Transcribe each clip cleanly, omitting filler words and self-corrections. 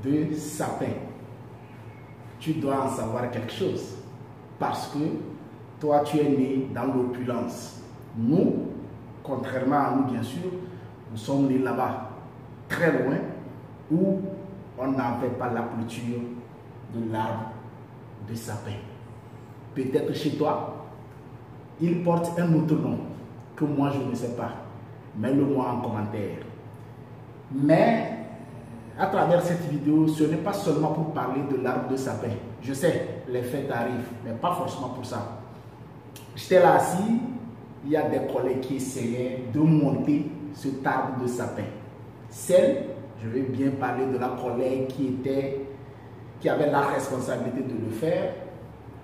de sapin, tu dois en savoir quelque chose. Parce que toi, tu es né dans l'opulence. Nous, contrairement à nous, bien sûr, nous sommes nés là-bas, très loin, où on n'avait pas la culture de l'arbre de sapin. Peut-être chez toi, il porte un autre nom que moi je ne sais pas. Mets-le-moi en commentaire. Mais à travers cette vidéo, ce n'est pas seulement pour parler de l'arbre de sapin. Je sais, les fêtes arrivent, mais pas forcément pour ça. J'étais là assis, il y a des collègues qui essayaient de monter cet arbre de sapin. Celle, je vais bien parler de la collègue qui avait la responsabilité de le faire.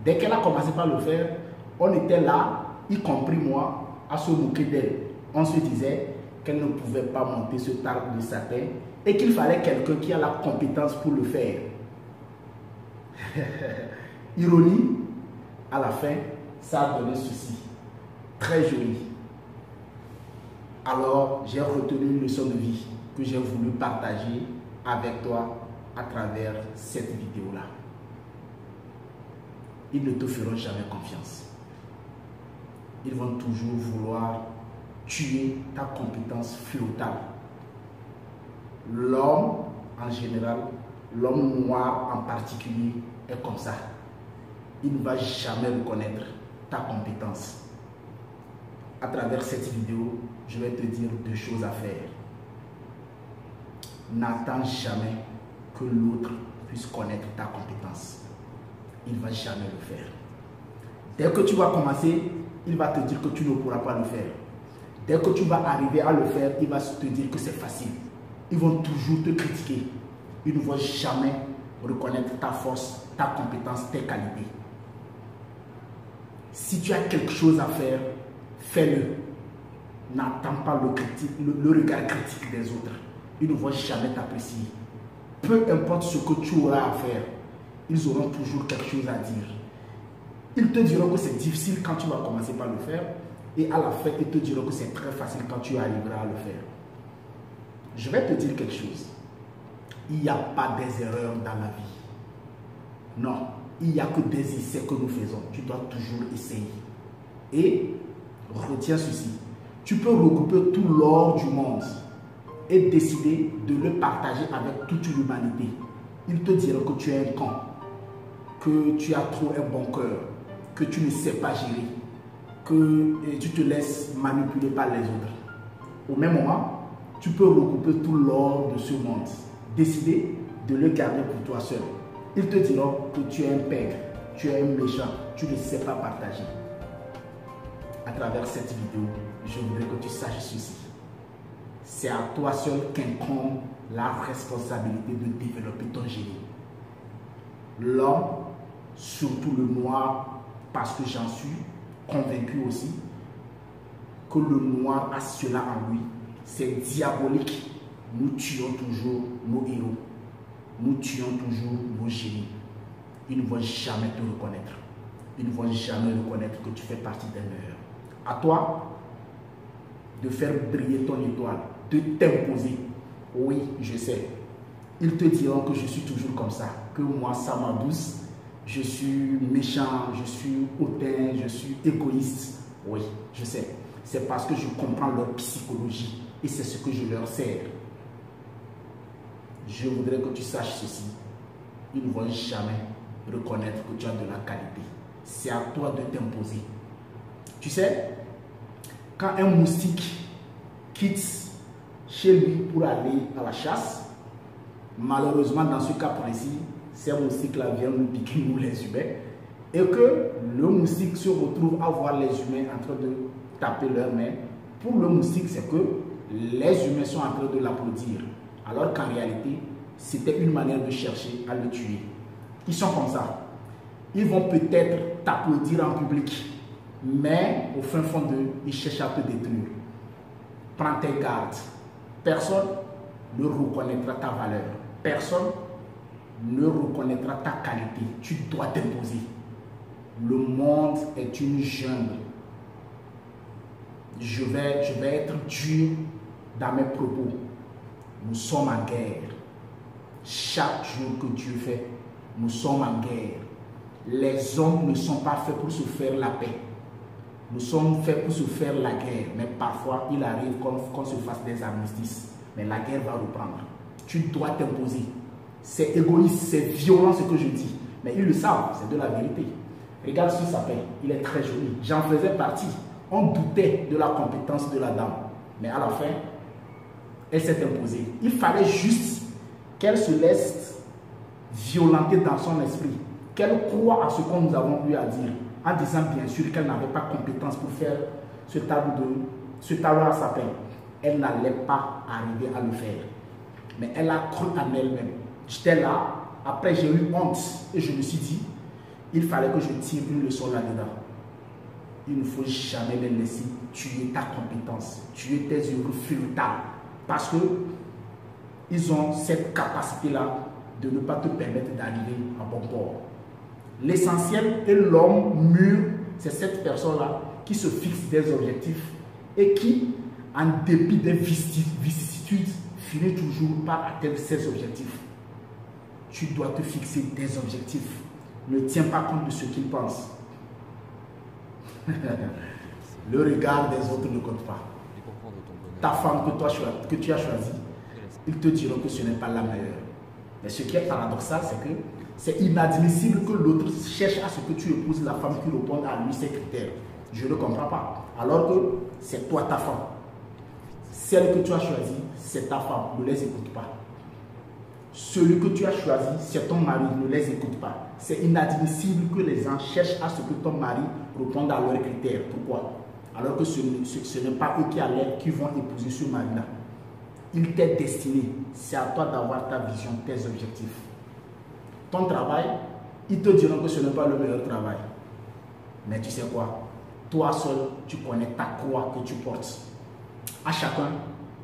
Dès qu'elle a commencé par le faire, on était là, y compris moi, à se moquer d'elle. On se disait qu'elle ne pouvait pas monter cet arbre de sapin et qu'il fallait quelqu'un qui a la compétence pour le faire. Ironie, à la fin, ça a donné ceci. Très joli. Alors, j'ai retenu une leçon de vie que j'ai voulu partager avec toi à travers cette vidéo-là. Ils ne te feront jamais confiance. Ils vont toujours vouloir tuer ta compétence flottale. L'homme en général, l'homme noir en particulier, est comme ça. Il ne va jamais reconnaître ta compétence. À travers cette vidéo, je vais te dire deux choses à faire. N'attends jamais que l'autre puisse connaître ta compétence. Il ne va jamais le faire. Dès que tu vas commencer, il va te dire que tu ne pourras pas le faire. Dès que tu vas arriver à le faire, il va te dire que c'est facile. Ils vont toujours te critiquer. Ils ne vont jamais reconnaître ta force, ta compétence, tes qualités. Si tu as quelque chose à faire, fais-le. N'attends pas le regard critique des autres. Ils ne vont jamais t'apprécier. Peu importe ce que tu auras à faire, ils auront toujours quelque chose à dire. Ils te diront que c'est difficile quand tu vas commencer par le faire. Et à la fin, ils te diront que c'est très facile quand tu arriveras à le faire. Je vais te dire quelque chose. Il n'y a pas des erreurs dans la vie. Non, il n'y a que des essais que nous faisons. Tu dois toujours essayer. Et retiens ceci. Tu peux regrouper tout l'or du monde et décider de le partager avec toute l'humanité. Ils te diront que tu es un con, que tu as trop un bon cœur, que tu ne sais pas gérer, que tu te laisses manipuler par les autres. Au même moment, tu peux regrouper tout l'or de ce monde, décider de le garder pour toi seul. Ils te diront que tu es un pègre, tu es un méchant, tu ne sais pas partager. À travers cette vidéo, je voudrais que tu saches ceci. C'est à toi seul qu'incombe la responsabilité de développer ton génie. L'homme, surtout le noir, parce que j'en suis convaincu aussi, que le noir a cela en lui. C'est diabolique. Nous tuons toujours nos héros. Nous tuons toujours nos génies. Ils ne vont jamais te reconnaître. Ils ne vont jamais reconnaître que tu fais partie des meilleurs. À toi de faire briller ton étoile, de t'imposer. Oui, je sais. Ils te diront que je suis toujours comme ça, que moi, ça m'abuse. Je suis méchant, je suis hautain, je suis égoïste. Oui, je sais. C'est parce que je comprends leur psychologie et c'est ce que je leur sers. Je voudrais que tu saches ceci. Ils ne vont jamais reconnaître que tu as de la qualité. C'est à toi de t'imposer. Tu sais, quand un moustique quitte chez lui pour aller à la chasse, malheureusement dans ce cas précis, ces moustiques-là viennent nous piquer, nous les humains, et que le moustique se retrouve à voir les humains en train de taper leurs mains. Pour le moustique, c'est que les humains sont en train de l'applaudir, alors qu'en réalité, c'était une manière de chercher à le tuer. Ils sont comme ça. Ils vont peut-être t'applaudir en public, mais au fin fond d'eux, ils cherchent à te détruire. Prends tes gardes. Personne ne reconnaîtra ta valeur. Personne ne reconnaîtra ta qualité. Tu dois t'imposer. Le monde est une jungle. Je vais être dur dans mes propos. Nous sommes en guerre. chaque jour que Dieu fait, nous sommes en guerre. Les hommes ne sont pas faits pour se faire la paix. Nous sommes faits pour se faire la guerre. Mais parfois, il arrive qu'on se fasse des armistices. Mais la guerre va reprendre. Tu dois t'imposer. C'est égoïste, c'est violent ce que je dis. Mais ils le savent, c'est de la vérité. Regarde sur sa paix, il est très joli. J'en faisais partie. On doutait de la compétence de la dame. Mais à la fin, elle s'est imposée. Il fallait juste qu'elle se laisse violenter dans son esprit. Qu'elle croit à ce qu'on nous avons eu à dire. En disant bien sûr qu'elle n'avait pas compétence pour faire ce tableau à sapin. Elle n'allait pas arriver à le faire. Mais elle a cru en elle-même. J'étais là, après j'ai eu honte et je me suis dit, il fallait que je tire une leçon là-dedans. Il ne faut jamais les laisser tuer ta compétence, tuer tes œuvres fructables. Parce que ils ont cette capacité-là de ne pas te permettre d'arriver à bon port. L'essentiel et l'homme mûr, c'est cette personne-là qui se fixe des objectifs et qui, en dépit des vicissitudes, finit toujours par atteindre ses objectifs. Tu dois te fixer des objectifs. Ne tiens pas compte de ce qu'ils pensent. Le regard des autres ne compte pas. Ta femme que tu as choisie, ils te diront que ce n'est pas la meilleure. Mais ce qui est paradoxal, c'est que c'est inadmissible que l'autre cherche à ce que tu épouses la femme qui répond à lui ses critères. Je ne comprends pas. Alors que c'est toi ta femme. Celle que tu as choisie, c'est ta femme. Ne les écoute pas. Celui que tu as choisi, c'est ton mari. Ne les écoute pas. C'est inadmissible que les gens cherchent à ce que ton mari réponde à leurs critères. Pourquoi? Alors que ce n'est pas eux qui vont épouser ce mari-là. Il t'est destiné. C'est à toi d'avoir ta vision, tes objectifs. Ton travail, ils te diront que ce n'est pas le meilleur travail. Mais tu sais quoi? Toi seul, tu connais ta croix que tu portes. À chacun,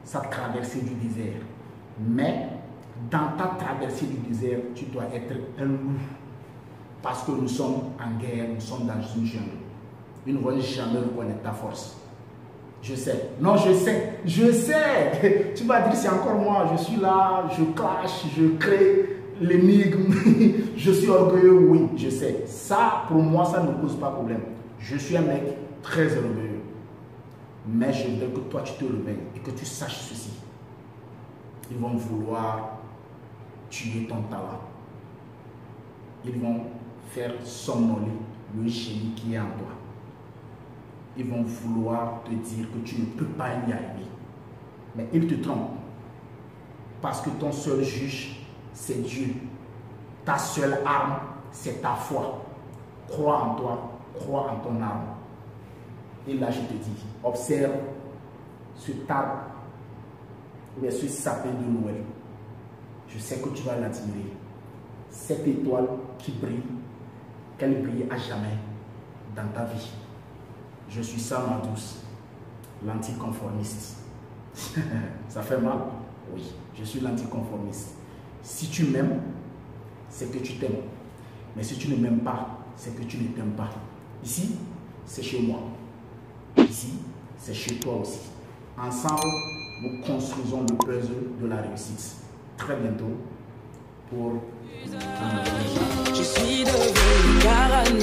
sa traversée du désert. Mais dans ta traversée du désert, tu dois être un loup. Parce que nous sommes en guerre, nous sommes dans une jungle. Ils ne vont jamais reconnaître ta force. Je sais. Non, je sais. Je sais. Tu vas dire, c'est encore moi. Je suis là, je clash, je crée l'énigme. Je suis orgueilleux. Oui, je sais. Ça, pour moi, ça ne pose pas de problème. Je suis un mec très orgueilleux. Mais je veux que toi, tu te réveilles et que tu saches ceci. Ils vont vouloir tuer ton talent. Ils vont faire somnoler le génie qui est en toi. Ils vont vouloir te dire que tu ne peux pas y arriver. Mais ils te trompent. Parce que ton seul juge, c'est Dieu. Ta seule arme, c'est ta foi. Crois en toi, crois en ton arme. Et là, je te dis, observe ce arbre, ou ce sapin de Noël. Je sais que tu vas l'admirer. Cette étoile qui brille, qu'elle brille à jamais dans ta vie. Je suis ça, ma douce, l'anticonformiste. Ça fait mal? Oui, je suis l'anticonformiste. Si tu m'aimes, c'est que tu t'aimes. Mais si tu ne m'aimes pas, c'est que tu ne t'aimes pas. Ici, c'est chez moi. Ici, c'est chez toi aussi. Ensemble, nous construisons le puzzle de la réussite. Très bientôt pour... Je suis devenu parano.